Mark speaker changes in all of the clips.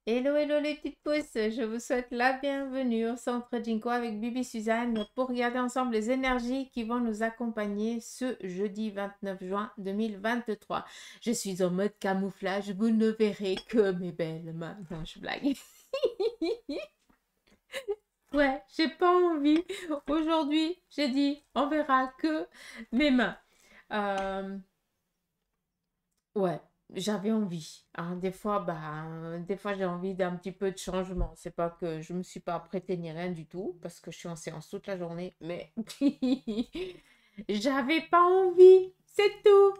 Speaker 1: Hello, hello les petites pousses, je vous souhaite la bienvenue au Centre Jinko avec Bibi Suzanne pour regarder ensemble les énergies qui vont nous accompagner ce jeudi 29 juin 2023. Je suis en mode camouflage, vous ne verrez que mes belles mains. Non, je blague. Ouais, j'ai pas envie. Aujourd'hui, j'ai dit, on verra que mes mains. Euh, Ouais, j'avais envie, hein. Des fois j'ai envie d'un petit peu de changement. C'est pas que je me suis pas prêtée ni rien du tout, parce que je suis en séance toute la journée, mais j'avais pas envie, c'est tout.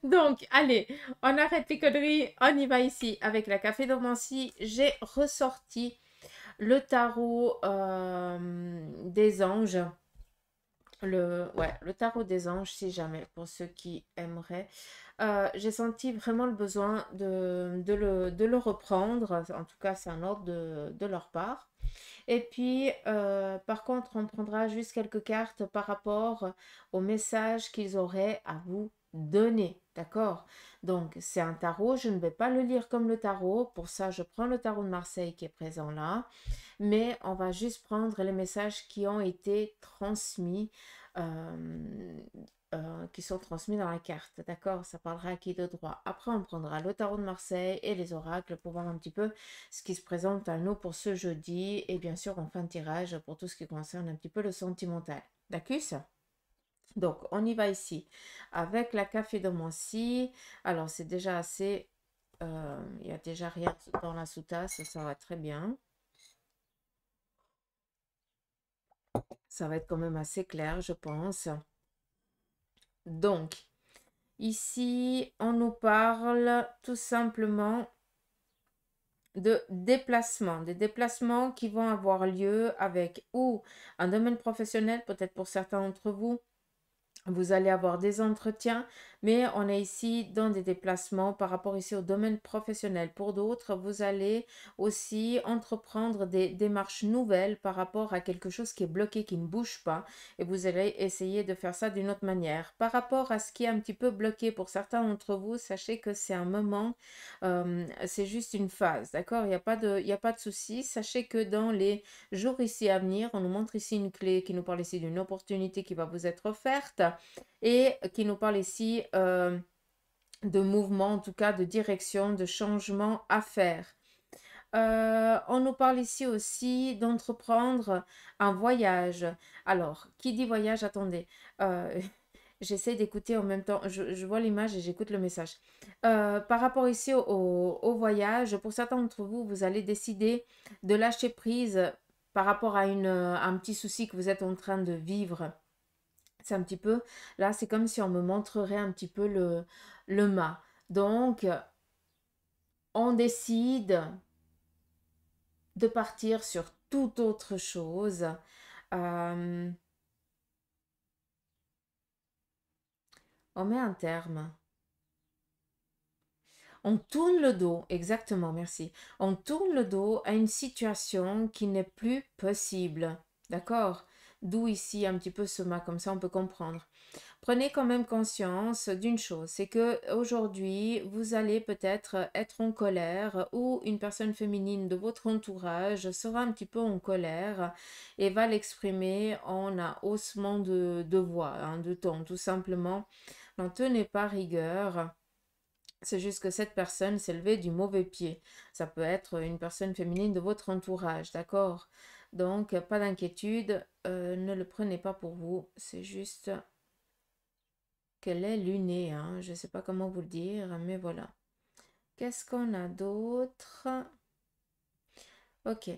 Speaker 1: Donc, allez, on arrête les conneries, on y va ici avec la café dormancie. J'ai ressorti le tarot des anges. Le tarot des anges, si jamais, pour ceux qui aimeraient. J'ai senti vraiment le besoin de le reprendre. En tout cas, c'est un ordre de leur part. Et puis, par contre, on prendra juste quelques cartes par rapport au message qu'ils auraient à vous donner. D'accord? Donc, c'est un tarot. Je ne vais pas le lire comme le tarot. Pour ça, je prends le tarot de Marseille qui est présent là. Mais on va juste prendre les messages qui ont été transmis. euh, qui sont transmis dans la carte, d'accord? Ça parlera à qui de droit. Après, on prendra le tarot de Marseille et les oracles pour voir un petit peu ce qui se présente à nous pour ce jeudi. Et bien sûr, on fait un tirage pour tout ce qui concerne un petit peu le sentimental. D'accord? Donc, on y va ici avec la café de Mancy. Alors, c'est déjà assez... Il n'y a déjà rien dans la sous-tasse, ça va très bien. Ça va être quand même assez clair, je pense. Donc, ici, on nous parle tout simplement de déplacements, des déplacements qui vont avoir lieu avec ou un domaine professionnel, peut-être pour certains d'entre vous, vous allez avoir des entretiens, mais on est ici dans des déplacements par rapport ici au domaine professionnel. Pour d'autres, vous allez aussi entreprendre des démarches nouvelles par rapport à quelque chose qui est bloqué, qui ne bouge pas, et vous allez essayer de faire ça d'une autre manière. Par rapport à ce qui est un petit peu bloqué pour certains d'entre vous, sachez que c'est un moment, c'est juste une phase, d'accord? Il y a pas de souci. Sachez que dans les jours ici à venir, on nous montre ici une clé qui nous parle ici d'une opportunité qui va vous être offerte et qui nous parle ici de mouvement, en tout cas de direction, de changement à faire. On nous parle ici aussi d'entreprendre un voyage. Alors, qui dit voyage, attendez. J'essaie d'écouter en même temps. Je vois l'image et j'écoute le message. Par rapport ici au voyage, pour certains d'entre vous, vous allez décider de lâcher prise par rapport à un petit souci que vous êtes en train de vivre. C'est un petit peu, là, c'est comme si on me montrerait un petit peu le mât. Donc, on décide de partir sur toute autre chose. Euh, on met un terme. On tourne le dos, exactement, merci. On tourne le dos à une situation qui n'est plus possible. D'accord? D'où ici un petit peu ce mât, comme ça on peut comprendre. Prenez quand même conscience d'une chose, c'est que aujourd'hui, vous allez peut-être être en colère ou une personne féminine de votre entourage sera un petit peu en colère et va l'exprimer en un haussement de voix, hein, de ton, tout simplement. N'en tenez pas rigueur. C'est juste que cette personne s'est levée du mauvais pied. Ça peut être une personne féminine de votre entourage, d'accord? Donc, pas d'inquiétude, ne le prenez pas pour vous. C'est juste qu'elle est lunée, hein. Je ne sais pas comment vous le dire, mais voilà. Qu'est-ce qu'on a d'autre? Ok.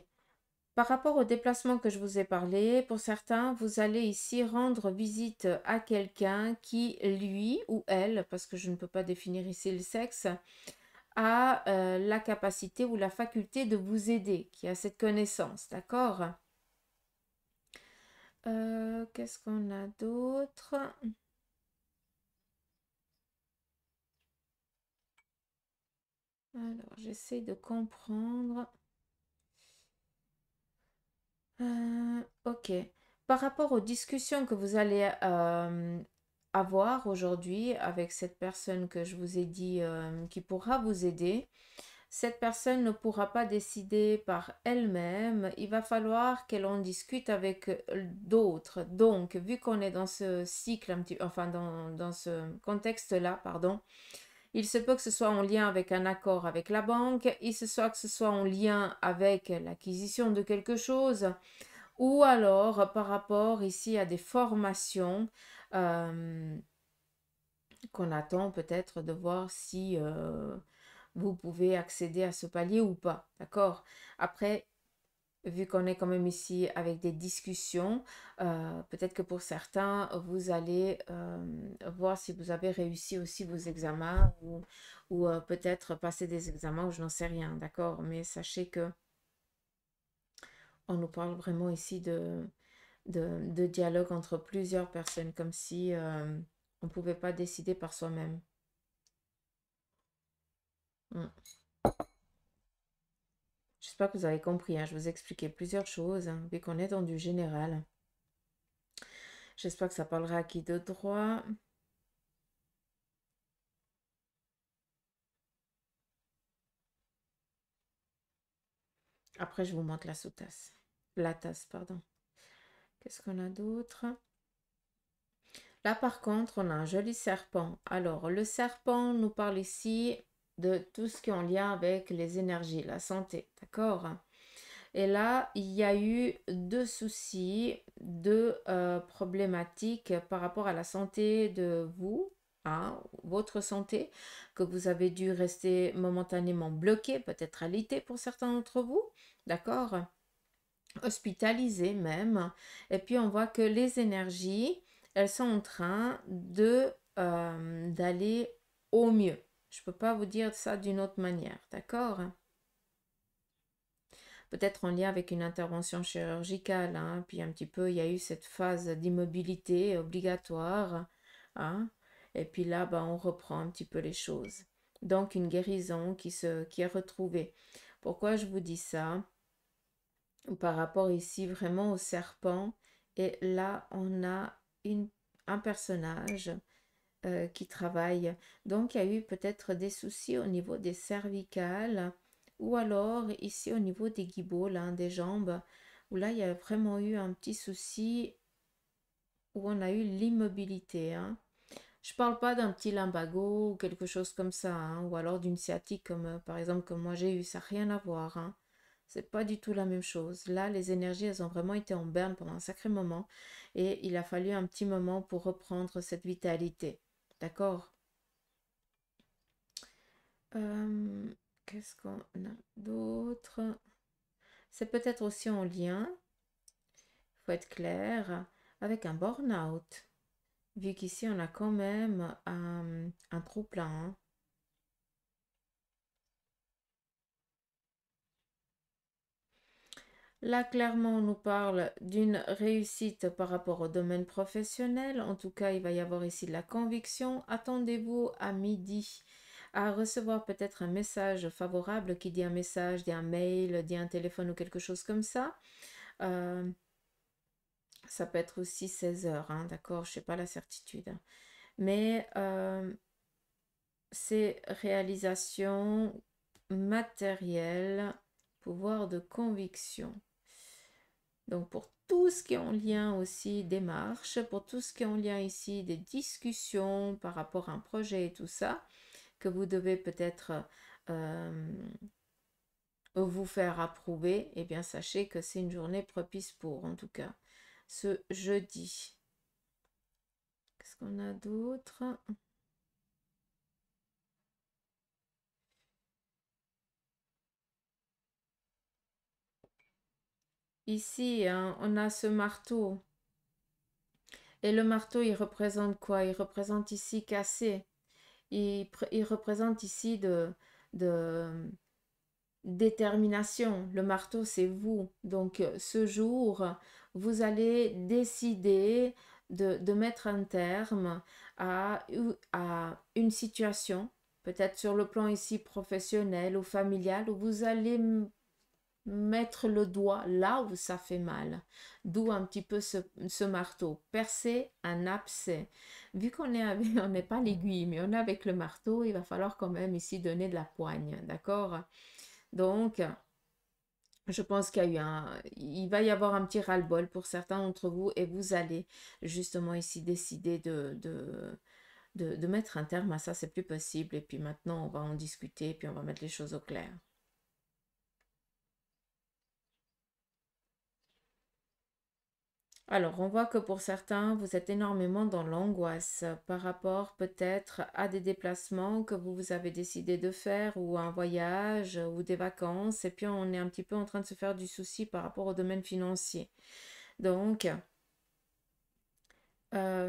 Speaker 1: Par rapport au déplacement que je vous ai parlé, pour certains, vous allez ici rendre visite à quelqu'un qui, lui ou elle, parce que je ne peux pas définir ici le sexe, a la capacité ou la faculté de vous aider, qui a cette connaissance, d'accord? Qu'est-ce qu'on a d'autre? Alors, j'essaie de comprendre. Ok. Par rapport aux discussions que vous allez avoir aujourd'hui avec cette personne que je vous ai dit qui pourra vous aider, cette personne ne pourra pas décider par elle-même. Il va falloir qu'elle en discute avec d'autres. Donc, vu qu'on est dans ce cycle, enfin dans ce contexte-là, pardon, il se peut que ce soit en lien avec un accord avec la banque, il se soit que ce soit en lien avec l'acquisition de quelque chose, ou alors par rapport ici à des formations qu'on attend peut-être de voir si vous pouvez accéder à ce palier ou pas, d'accord? Après, vu qu'on est quand même ici avec des discussions, peut-être que pour certains, vous allez voir si vous avez réussi aussi vos examens ou peut-être passer des examens ou je n'en sais rien, d'accord? Mais sachez que on nous parle vraiment ici de dialogue entre plusieurs personnes, comme si on ne pouvait pas décider par soi-même. Mm. J'espère que vous avez compris, hein. Je vous ai expliqué plusieurs choses, hein, vu qu'on est dans du général. J'espère que ça parlera à qui de droit. Après, je vous montre la sous-tasse. La tasse, pardon. Qu'est-ce qu'on a d'autre? Là, par contre, on a un joli serpent. Alors, le serpent nous parle ici de tout ce qui est en lien avec les énergies, la santé, d'accord? Et là, il y a eu deux soucis, deux problématiques par rapport à la santé de vous, hein, votre santé, que vous avez dû rester momentanément bloqué, peut-être alité pour certains d'entre vous, d'accord? Hospitalisé même. Et puis on voit que les énergies, elles sont en train de d'aller au mieux. Je ne peux pas vous dire ça d'une autre manière, d'accord? Peut-être en lien avec une intervention chirurgicale, hein, puis un petit peu, il y a eu cette phase d'immobilité obligatoire, hein, et puis là, ben, on reprend un petit peu les choses. Donc, une guérison qui est retrouvée. Pourquoi je vous dis ça? Par rapport ici vraiment au serpent. Et là, on a un personnage qui travaille. Donc, il y a eu peut-être des soucis au niveau des cervicales ou alors ici au niveau des guiboles, hein, des jambes, où là, il y a vraiment eu un petit souci où on a eu l'immobilité. Hein. Je parle pas d'un petit lumbago ou quelque chose comme ça, hein, ou alors d'une sciatique comme par exemple que moi j'ai eu, ça n'a rien à voir. Hein. C'est pas du tout la même chose. Là, les énergies, elles ont vraiment été en berne pendant un sacré moment et il a fallu un petit moment pour reprendre cette vitalité. D'accord? Euh, Qu'est-ce qu'on a d'autre? C'est peut-être aussi en lien, il faut être clair, avec un burn-out. Vu qu'ici, on a quand même un trop-plein. Hein. Là, clairement, on nous parle d'une réussite par rapport au domaine professionnel. En tout cas, il va y avoir ici de la conviction. Attendez-vous à midi à recevoir peut-être un message favorable qui dit un message, dit un mail, dit un téléphone ou quelque chose comme ça. Ça peut être aussi 16 heures, hein, d'accord, je sais pas la certitude. Mais c'est réalisation matérielle, pouvoir de conviction. Donc pour tout ce qui est en lien aussi des marches, pour tout ce qui est en lien ici des discussions par rapport à un projet et tout ça, que vous devez peut-être vous faire approuver, eh bien sachez que c'est une journée propice pour, en tout cas, ce jeudi. Qu'est-ce qu'on a d'autre? Ici, hein, on a ce marteau. Et le marteau, il représente quoi? Il représente ici cassé. Il représente ici de détermination. Le marteau, c'est vous. Donc, ce jour, vous allez décider de mettre un terme à une situation, peut-être sur le plan ici professionnel ou familial, où vous allez mettre le doigt là où ça fait mal. D'où un petit peu ce marteau. Percer un abcès. Vu qu'on est avec, on n'est pas l'aiguille, mais on est avec le marteau, il va falloir quand même ici donner de la poigne. D'accord? Donc, je pense il va y avoir un petit ras-le-bol pour certains d'entre vous et vous allez justement ici décider de mettre un terme à ça, c'est plus possible. Et puis maintenant, on va en discuter et puis on va mettre les choses au clair. Alors, on voit que pour certains, vous êtes énormément dans l'angoisse par rapport peut-être à des déplacements que vous avez décidé de faire ou un voyage ou des vacances. Et puis, on est un petit peu en train de se faire du souci par rapport au domaine financier. Donc,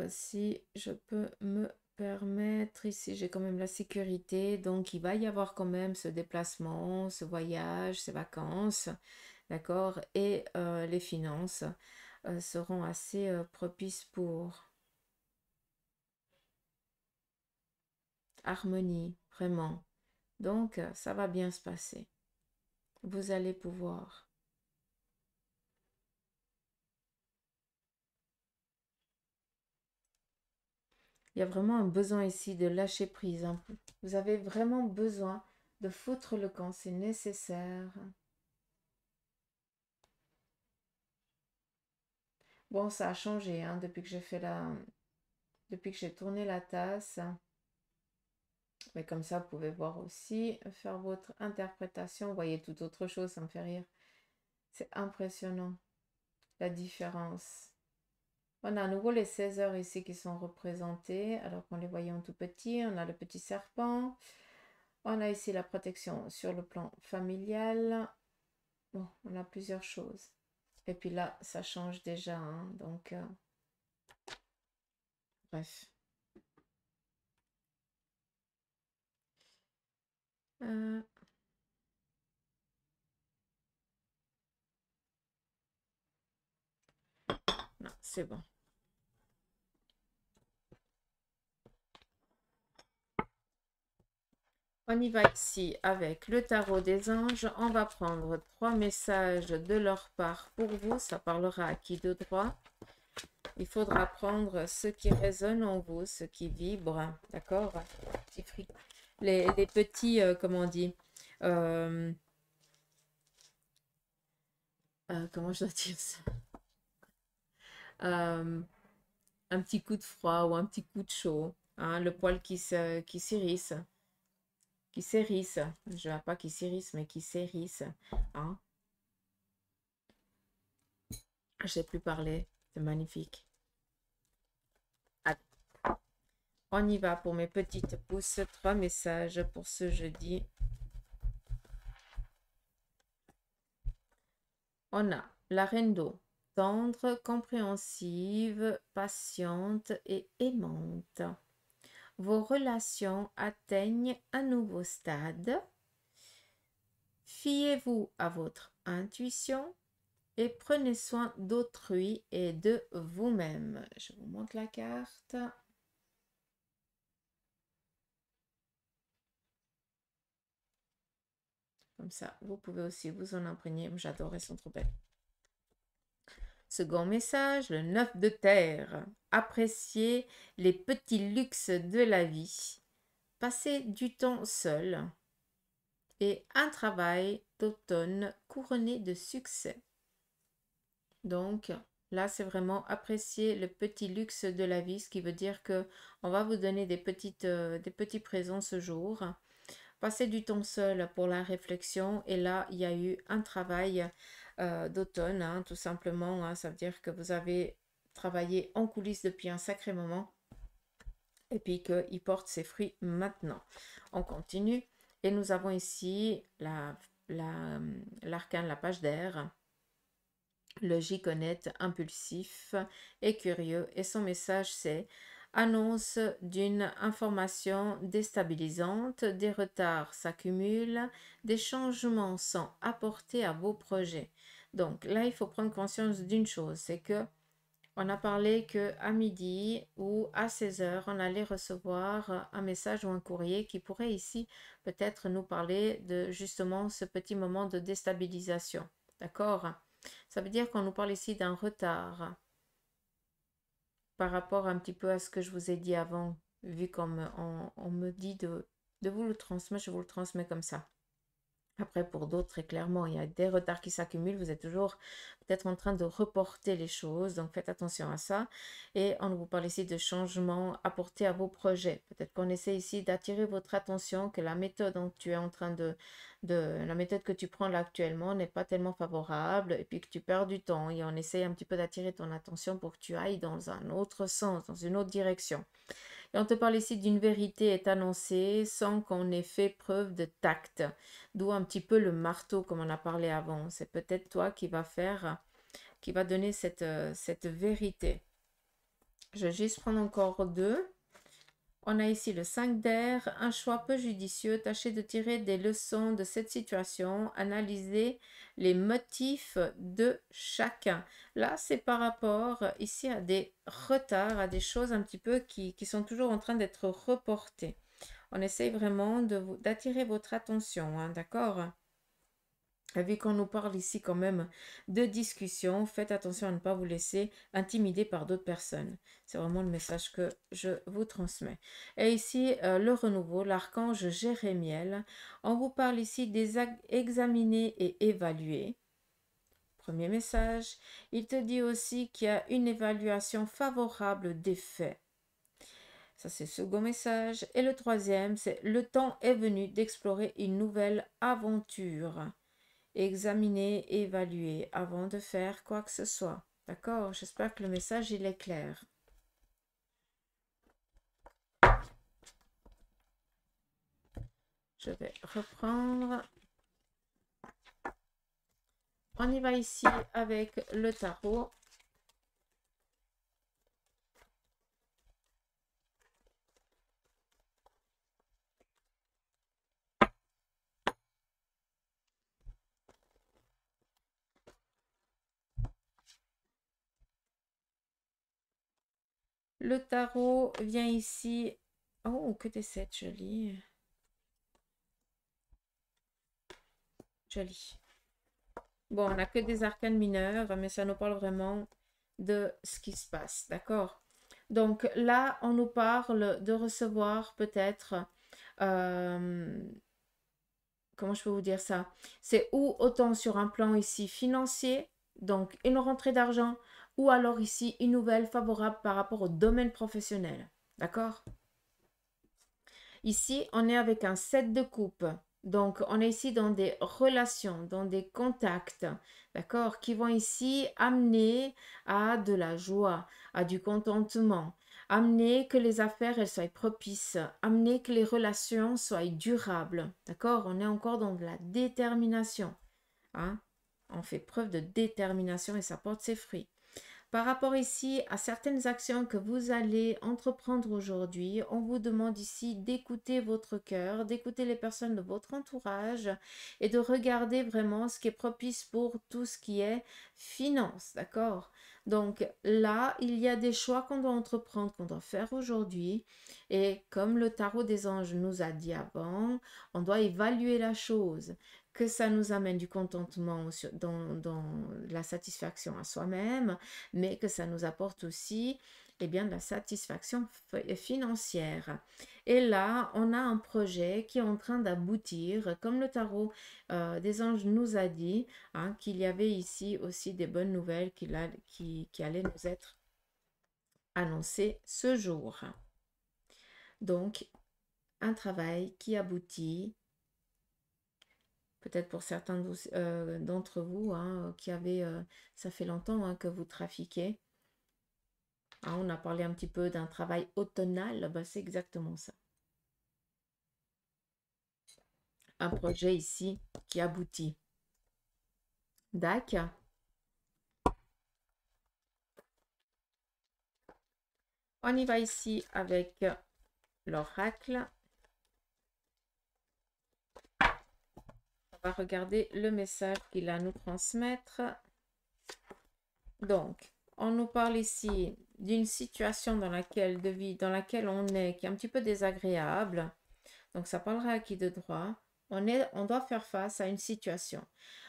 Speaker 1: si je peux me permettre, ici j'ai quand même la sécurité, donc il va y avoir quand même ce déplacement, ce voyage, ces vacances, d'accord? Et les finances seront assez propices pour harmonie, vraiment. Donc ça va bien se passer. Vous allez pouvoir. Il y a vraiment un besoin ici de lâcher prise un peu. Vous avez vraiment besoin de foutre le camp, c'est nécessaire. Bon, ça a changé hein, depuis que j'ai tourné la tasse. Mais comme ça, vous pouvez voir aussi, faire votre interprétation. Vous voyez toute autre chose, ça me fait rire. C'est impressionnant, la différence. On a à nouveau les 16 heures ici qui sont représentées, alors qu'on les voyait en tout petit. On a le petit serpent. On a ici la protection sur le plan familial. Bon, on a plusieurs choses. Et puis là, ça change déjà. Hein, donc, bref. Non, c'est bon. On y va ici avec le tarot des anges. On va prendre 3 messages de leur part pour vous. Ça parlera à qui de droit. Il faudra prendre ce qui résonne en vous, ce qui vibre. D'accord? Les petits, comment on dit comment je dois dire ça? Euh, un petit coup de froid ou un petit coup de chaud. Hein, le poil qui s'irrisse. Qui s'érisse. Je ne vois pas qui s'irrisse, mais qui s'érisse. Hein? Je sais plus parler. C'est magnifique. Allez. On y va pour mes petites pousses. 3 messages pour ce jeudi. On a la reine d'eau. Tendre, compréhensive, patiente et aimante. Vos relations atteignent un nouveau stade. Fiez-vous à votre intuition et prenez soin d'autrui et de vous-même. Je vous montre la carte. Comme ça, vous pouvez aussi vous en imprégner. J'adore, elles sont trop belles. Second message, le 9 de terre. Appréciez les petits luxes de la vie. Passez du temps seul. Et un travail d'automne couronné de succès. Donc, là, c'est vraiment apprécier le petit luxe de la vie, ce qui veut dire que on va vous donner des petits présents ce jour. Passez du temps seul pour la réflexion. Et là, il y a eu un travail d'automne, hein, tout simplement. Hein, ça veut dire que vous avez travaillé en coulisses depuis un sacré moment. Et puis qu'il porte ses fruits maintenant. On continue. Et nous avons ici l'arcane, la page d'air. Le J-Connect impulsif et curieux. Et son message, c'est annonce d'une information déstabilisante, des retards s'accumulent, des changements sont apportés à vos projets. Donc là, il faut prendre conscience d'une chose, c'est que on a parlé qu'à midi ou à 16 heures, on allait recevoir un message ou un courrier qui pourrait ici peut-être nous parler de justement ce petit moment de déstabilisation. D'accord? Ça veut dire qu'on nous parle ici d'un retard par rapport un petit peu à ce que je vous ai dit avant, vu on me dit de vous le transmettre, je vous le transmets comme ça. Après, pour d'autres, très clairement, il y a des retards qui s'accumulent. Vous êtes toujours peut-être en train de reporter les choses. Donc, faites attention à ça. Et on vous parle ici de changements apportés à vos projets. Peut-être qu'on essaie ici d'attirer votre attention, que la méthode dont tu es en train la méthode que tu prends là actuellement n'est pas tellement favorable et puis que tu perds du temps. Et on essaie un petit peu d'attirer ton attention pour que tu ailles dans un autre sens, dans une autre direction. Et on te parle ici d'une vérité est annoncée sans qu'on ait fait preuve de tact. D'où un petit peu le marteau comme on a parlé avant. C'est peut-être toi qui va donner cette vérité. Je vais juste prendre encore deux. On a ici le 5 d'air, un choix peu judicieux. Tâchez de tirer des leçons de cette situation. Analysez les motifs de chacun. Là, c'est par rapport ici à des retards, à des choses un petit peu qui sont toujours en train d'être reportées. On essaye vraiment d'attirer votre attention, hein, d'accord? Vu qu'on nous parle ici quand même de discussion, faites attention à ne pas vous laisser intimider par d'autres personnes. C'est vraiment le message que je vous transmets. Et ici, le renouveau, l'archange Jérémiel. On vous parle ici d'examiner et évaluer. Premier message. Il te dit aussi qu'il y a une évaluation favorable des faits. Ça, c'est le second message. Et le troisième, c'est le temps est venu d'explorer une nouvelle aventure. Examiner, évaluer avant de faire quoi que ce soit. D'accord? J'espère que le message, il est clair. Je vais reprendre. On y va ici avec le tarot. Le tarot vient ici. Oh, que des 7, joli. Joli. Bon, on n'a que des arcanes mineurs, mais ça nous parle vraiment de ce qui se passe, d'accord? Donc là, on nous parle de recevoir peut-être, comment je peux vous dire ça? C'est ou autant sur un plan ici financier, donc une rentrée d'argent, ou alors ici une nouvelle favorable par rapport au domaine professionnel, d'accord? Ici, on est avec un 7 de coupe. Donc, on est ici dans des relations, dans des contacts, d'accord, qui vont ici amener à de la joie, à du contentement, amener que les affaires, elles soient propices, amener que les relations soient durables, d'accord. On est encore dans de la détermination, hein. On fait preuve de détermination et ça porte ses fruits. Par rapport ici à certaines actions que vous allez entreprendre aujourd'hui, on vous demande ici d'écouter votre cœur, d'écouter les personnes de votre entourage et de regarder vraiment ce qui est propice pour tout ce qui est finance, d'accord? Donc là, il y a des choix qu'on doit entreprendre, qu'on doit faire aujourd'hui. Et comme le tarot des anges nous a dit avant, on doit évaluer la chose, que ça nous amène du contentement dans la satisfaction à soi-même, mais que ça nous apporte aussi bien, de la satisfaction financière. Et là, on a un projet qui est en train d'aboutir, comme le tarot des anges nous a dit, hein, qu'il y avait ici aussi des bonnes nouvelles qui allaient nous être annoncées ce jour. Donc, un travail qui aboutit, peut-être pour certains d'entre vous, hein, ça fait longtemps, hein, que vous trafiquez. Ah, on a parlé un petit peu d'un travail automnal, bah, c'est exactement ça. Un projet ici qui aboutit. D'accord. On y va ici avec l'oracle. On va regarder le message qu'il a à nous transmettre. Donc, On nous parle ici d'une situation dans laquelle, de vie dans laquelle on est, qui est un petit peu désagréable. Donc, ça parlera à qui de droit. On doit faire face à une situation.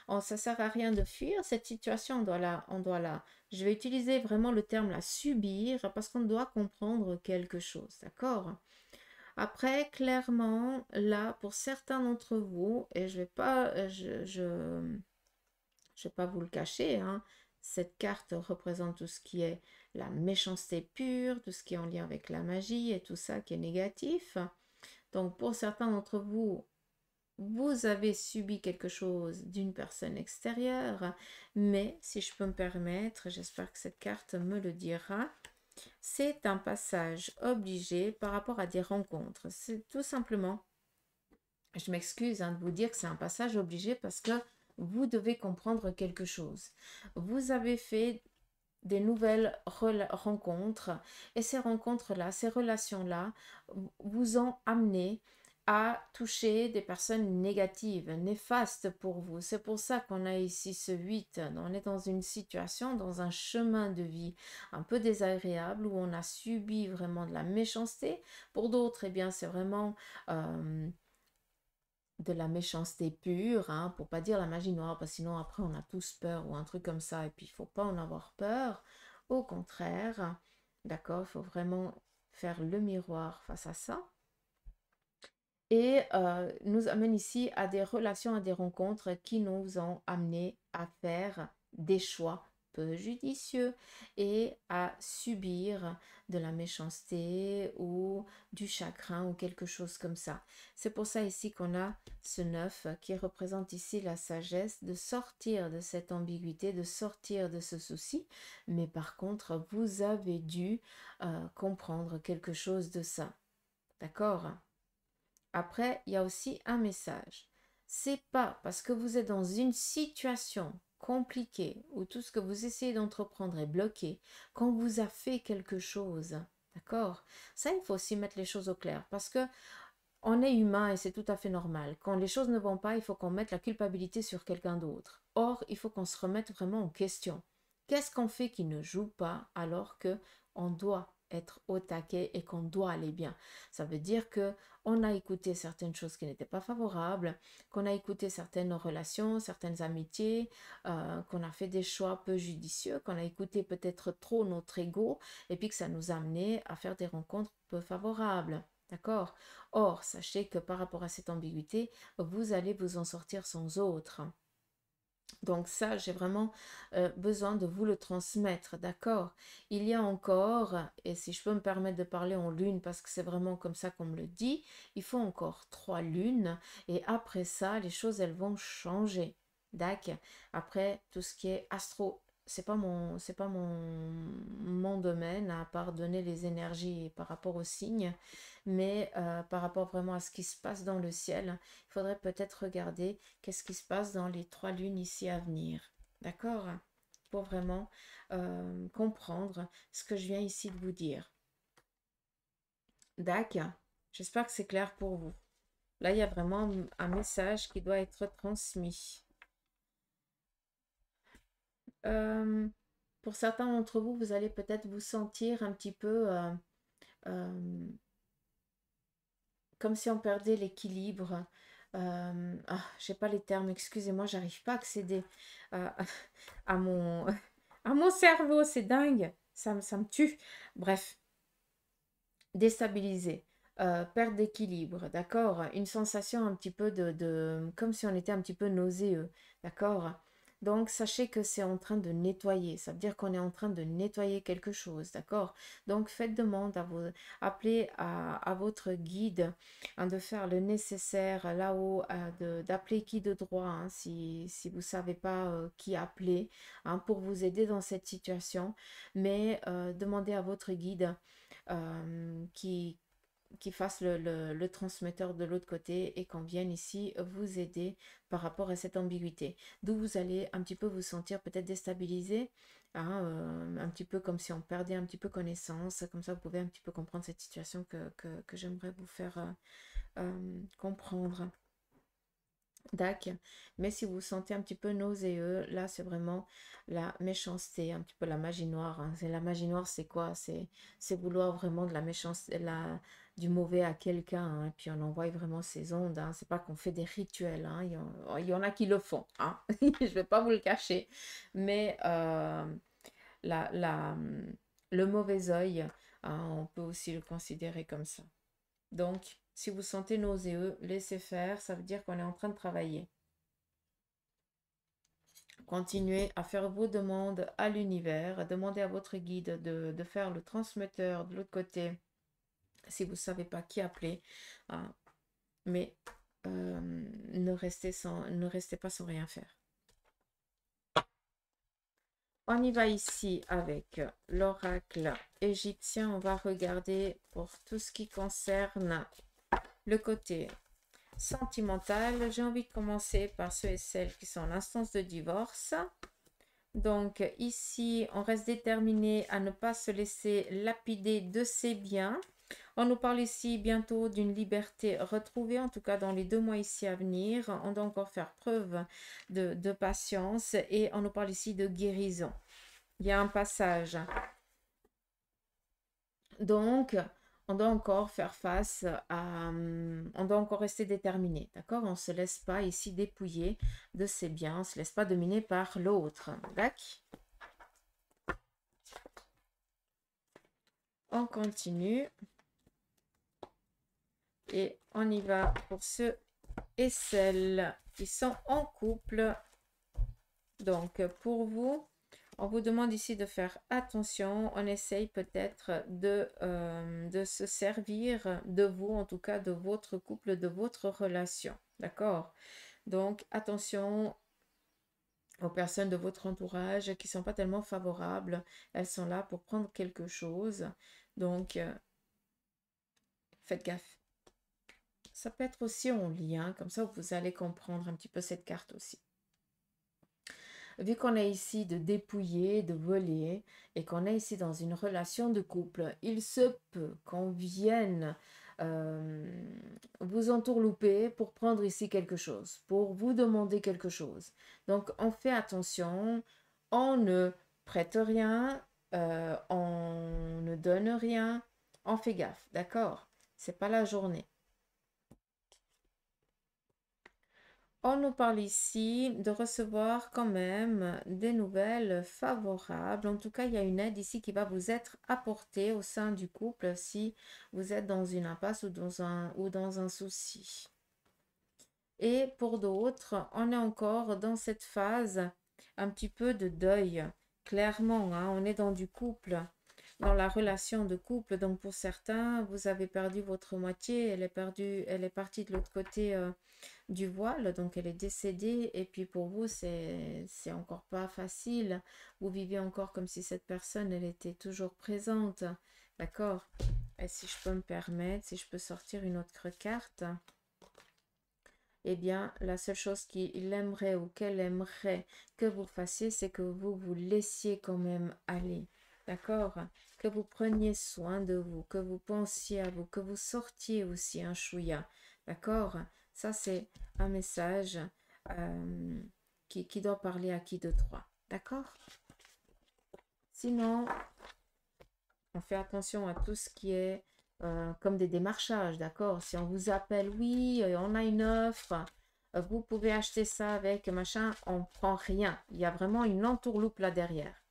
Speaker 1: Ça ne sert à rien de fuir cette situation, je vais utiliser vraiment le terme la subir parce qu'on doit comprendre quelque chose, d'accord? Après, clairement, là, pour certains d'entre vous, et je vais pas vous le cacher, hein, cette carte représente tout ce qui est la méchanceté pure, tout ce qui est en lien avec la magie et tout ça qui est négatif. Donc, pour certains d'entre vous, vous avez subi quelque chose d'une personne extérieure, mais si je peux me permettre, j'espère que cette carte me le dira, c'est un passage obligé par rapport à des rencontres. C'est tout simplement, je m'excuse hein, de vous dire que c'est un passage obligé parce que vous devez comprendre quelque chose. Vous avez fait des nouvelles rencontres et ces rencontres-là, ces relations-là vous ont amené à toucher des personnes négatives, néfastes pour vous. C'est pour ça qu'on a ici ce 8. On est dans une situation, dans un chemin de vie un peu désagréable où on a subi vraiment de la méchanceté. Pour d'autres, eh bien, c'est vraiment de la méchanceté pure, hein, pour pas dire la magie noire, parce que sinon après on a tous peur ou un truc comme ça, et puis il faut pas en avoir peur. Au contraire, d'accord, il faut vraiment faire le miroir face à ça. Et nous amène ici à des relations, à des rencontres qui nous ont amenés à faire des choix peu judicieux et à subir de la méchanceté ou du chagrin ou quelque chose comme ça. C'est pour ça ici qu'on a ce 9 qui représente ici la sagesse de sortir de cette ambiguïté, de sortir de ce souci. Mais par contre, vous avez dû comprendre quelque chose de ça. D'accord? Après, il y a aussi un message. C'est pas parce que vous êtes dans une situation compliquée où tout ce que vous essayez d'entreprendre est bloqué qu'on vous a fait quelque chose. D'accord? Ça, il faut aussi mettre les choses au clair parce que on est humain et c'est tout à fait normal. Quand les choses ne vont pas, il faut qu'on mette la culpabilité sur quelqu'un d'autre. Or, il faut qu'on se remette vraiment en question. Qu'est-ce qu'on fait qui ne joue pas alors que on doit être au taquet et qu'on doit aller bien? Ça veut dire que on a écouté certaines choses qui n'étaient pas favorables, qu'on a écouté certaines relations, certaines amitiés, qu'on a fait des choix peu judicieux, qu'on a écouté peut-être trop notre ego et puis que ça nous a amené à faire des rencontres peu favorables. D'accord? Or, sachez que par rapport à cette ambiguïté, vous allez vous en sortir sans autre. Donc ça, j'ai vraiment besoin de vous le transmettre, d'accord? Il y a encore, et si je peux me permettre de parler en lune, parce que c'est vraiment comme ça qu'on me le dit, il faut encore 3 lunes, et après ça, les choses, elles vont changer. D'accord? Après, tout ce qui est astro, c'est pas mon domaine, à part donner les énergies par rapport aux signes, mais par rapport vraiment à ce qui se passe dans le ciel, il faudrait peut-être regarder qu'est-ce qui se passe dans les 3 lunes ici à venir. D'accord? Pour vraiment comprendre ce que je viens ici de vous dire. D'accord? J'espère que c'est clair pour vous. Là, il y a vraiment un message qui doit être transmis. Euh, pour certains d'entre vous, vous allez peut-être vous sentir un petit peu comme si on perdait l'équilibre. J'ai pas les termes, excusez-moi, j'arrive pas à accéder à, à mon, à mon cerveau, c'est dingue, ça me tue. Bref, déstabilisé, perte d'équilibre, d'accord? Une sensation un petit peu comme si on était un petit peu nauséeux, d'accord? Donc, sachez que c'est en train de nettoyer. Ça veut dire qu'on est en train de nettoyer quelque chose, d'accord? Donc, faites demande à vos, appelez à votre guide hein, de faire le nécessaire là-haut, d'appeler qui de droit, hein, si vous ne savez pas qui appeler hein, pour vous aider dans cette situation. Mais demandez à votre guide qui fasse le transmetteur de l'autre côté et qu'on vienne ici vous aider par rapport à cette ambiguïté. D'où vous allez un petit peu vous sentir peut-être déstabilisé, hein, un petit peu comme si on perdait un petit peu connaissance. Comme ça, vous pouvez un petit peu comprendre cette situation que j'aimerais vous faire comprendre. D'accord. Mais si vous vous sentez un petit peu nauséeux, là, c'est vraiment la méchanceté, un petit peu la magie noire, hein. C'est la magie noire, c'est quoi? C'est vouloir vraiment de la méchanceté, du mauvais à quelqu'un, hein. Et puis on envoie vraiment ces ondes, hein. C'est pas qu'on fait des rituels, hein. Il y en a qui le font, hein. Je vais pas vous le cacher. Mais la, la, le mauvais œil, hein, on peut aussi le considérer comme ça. Donc, si vous vous sentez nauséeux, laissez faire, ça veut dire qu'on est en train de travailler. Continuez à faire vos demandes à l'univers, demandez à votre guide de faire le transmetteur de l'autre côté, si vous ne savez pas qui appeler, hein. Mais ne restez pas sans rien faire. On y va ici avec l'oracle égyptien. On va regarder pour tout ce qui concerne le côté sentimental. J'ai envie de commencer par ceux et celles qui sont en instance de divorce. Donc ici, on reste déterminé à ne pas se laisser lapider de ses biens. On nous parle ici bientôt d'une liberté retrouvée, en tout cas dans les 2 mois ici à venir. On doit encore faire preuve de patience et on nous parle ici de guérison. Il y a un passage. Donc, on doit encore faire face à... On doit encore rester déterminé, d'accord? On ne se laisse pas ici dépouiller de ses biens, on ne se laisse pas dominer par l'autre, d'accord? On continue. Et on y va pour ceux et celles qui sont en couple. Donc, pour vous, on vous demande ici de faire attention. On essaye peut-être de se servir de vous, en tout cas de votre couple, de votre relation. D'accord? Donc, attention aux personnes de votre entourage qui ne sont pas tellement favorables. Elles sont là pour prendre quelque chose. Donc, faites gaffe. Ça peut être aussi en lien, comme ça vous allez comprendre un petit peu cette carte aussi. Vu qu'on est ici de dépouiller, de voler, et qu'on est ici dans une relation de couple, il se peut qu'on vienne vous entourlouper pour prendre ici quelque chose, pour vous demander quelque chose. Donc on fait attention, on ne prête rien, on ne donne rien, on fait gaffe, d'accord? C'est pas la journée. On nous parle ici de recevoir quand même des nouvelles favorables. En tout cas, il y a une aide ici qui va vous être apportée au sein du couple si vous êtes dans une impasse ou dans un souci. Et pour d'autres, on est encore dans cette phase un petit peu de deuil. Clairement, hein, on est dans du couple, dans la relation de couple. Donc pour certains, vous avez perdu votre moitié, elle est partie de l'autre côté du voile, donc elle est décédée. Et puis pour vous, c'est encore pas facile. Vous vivez encore comme si cette personne, elle était toujours présente. D'accord? Et si je peux me permettre, si je peux sortir une autre carte, eh bien, la seule chose qu'il aimerait ou qu'elle aimerait que vous fassiez, c'est que vous vous laissiez quand même aller. D'accord? Que vous preniez soin de vous, que vous pensiez à vous, que vous sortiez aussi un chouïa. D'accord? Ça, c'est un message qui doit parler à qui de trois. D'accord? Sinon, on fait attention à tout ce qui est comme des démarchages, d'accord? Si on vous appelle, oui, on a une offre, vous pouvez acheter ça avec machin, on prend rien. Il y a vraiment une entourloupe là derrière.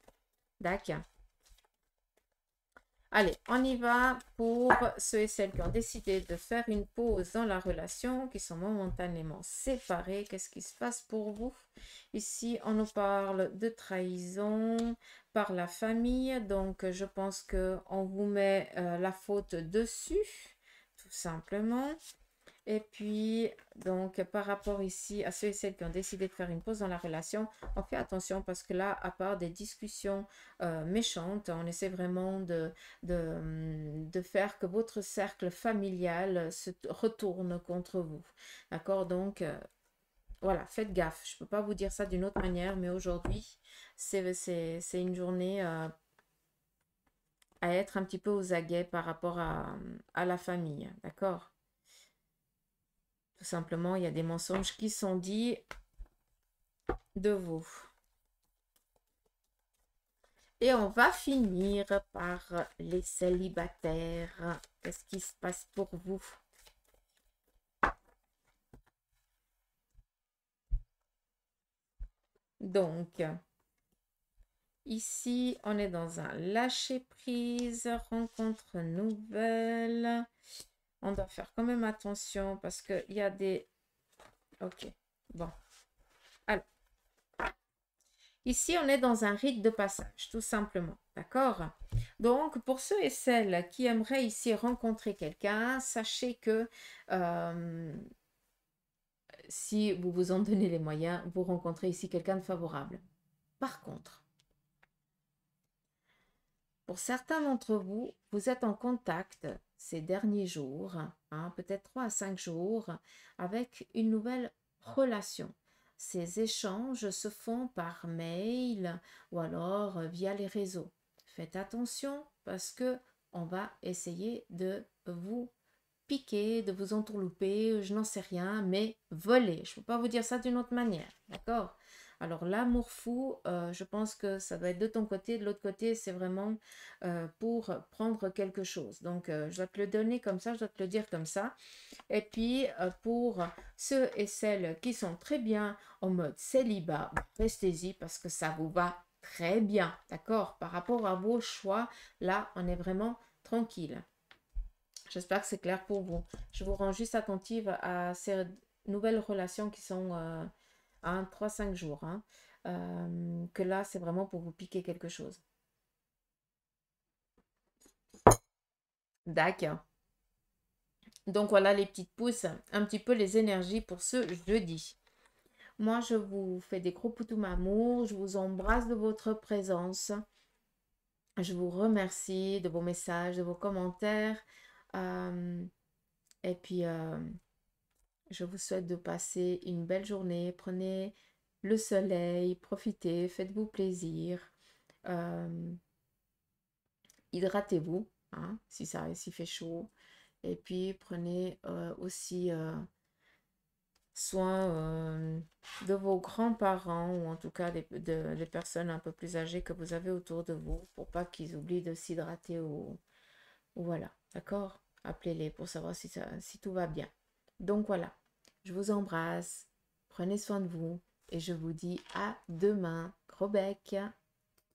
Speaker 1: D'accord? Allez, on y va pour ceux et celles qui ont décidé de faire une pause dans la relation, qui sont momentanément séparés. Qu'est-ce qui se passe pour vous? Ici, on nous parle de trahison par la famille. Donc, je pense qu'on vous met la faute dessus, tout simplement. Et puis, donc, par rapport ici à ceux et celles qui ont décidé de faire une pause dans la relation, on fait attention parce que là, à part des discussions méchantes, on essaie vraiment de faire que votre cercle familial se retourne contre vous. D'accord? Donc, voilà, faites gaffe. Je ne peux pas vous dire ça d'une autre manière, mais aujourd'hui, c'est une journée à être un petit peu aux aguets par rapport à la famille. D'accord? Tout simplement, il y a des mensonges qui sont dits de vous. Et on va finir par les célibataires. Qu'est-ce qui se passe pour vous? Donc, ici, on est dans un lâcher-prise, rencontre nouvelle. On doit faire quand même attention parce qu'il y a des... Ok, bon. Alors, ici, on est dans un rite de passage, tout simplement. D'accord? Donc, pour ceux et celles qui aimeraient ici rencontrer quelqu'un, sachez que si vous vous en donnez les moyens, vous rencontrez ici quelqu'un de favorable. Par contre, pour certains d'entre vous, vous êtes en contact ces derniers jours, hein, peut-être 3 à 5 jours, avec une nouvelle relation. Ces échanges se font par mail ou alors via les réseaux. Faites attention parce que on va essayer de vous piquer, de vous entourlouper, je n'en sais rien, mais voler. Je ne peux pas vous dire ça d'une autre manière, d'accord? Alors l'amour fou, je pense que ça doit être de ton côté, de l'autre côté, c'est vraiment pour prendre quelque chose. Donc je dois te le donner comme ça, je dois te le dire comme ça. Et puis pour ceux et celles qui sont très bien en mode célibat, restez-y parce que ça vous va très bien, d'accord? Par rapport à vos choix, là, on est vraiment tranquille. J'espère que c'est clair pour vous. Je vous rends juste attentive à ces nouvelles relations qui sont à 3-5 jours. Hein. Que là, c'est vraiment pour vous piquer quelque chose. D'accord. Donc voilà les petites pousses, un petit peu les énergies pour ce jeudi. Moi, je vous fais des gros poutous amour. Je vous embrasse de votre présence. Je vous remercie de vos messages, de vos commentaires. Et puis, je vous souhaite de passer une belle journée. Prenez le soleil, profitez, faites-vous plaisir. Hydratez-vous, hein, s'il fait chaud. Et puis, prenez aussi soin de vos grands-parents ou en tout cas des personnes un peu plus âgées que vous avez autour de vous pour pas qu'ils oublient de s'hydrater ou voilà, d'accord? Appelez-les pour savoir si tout va bien. Donc voilà, je vous embrasse, prenez soin de vous et je vous dis à demain. Gros bec.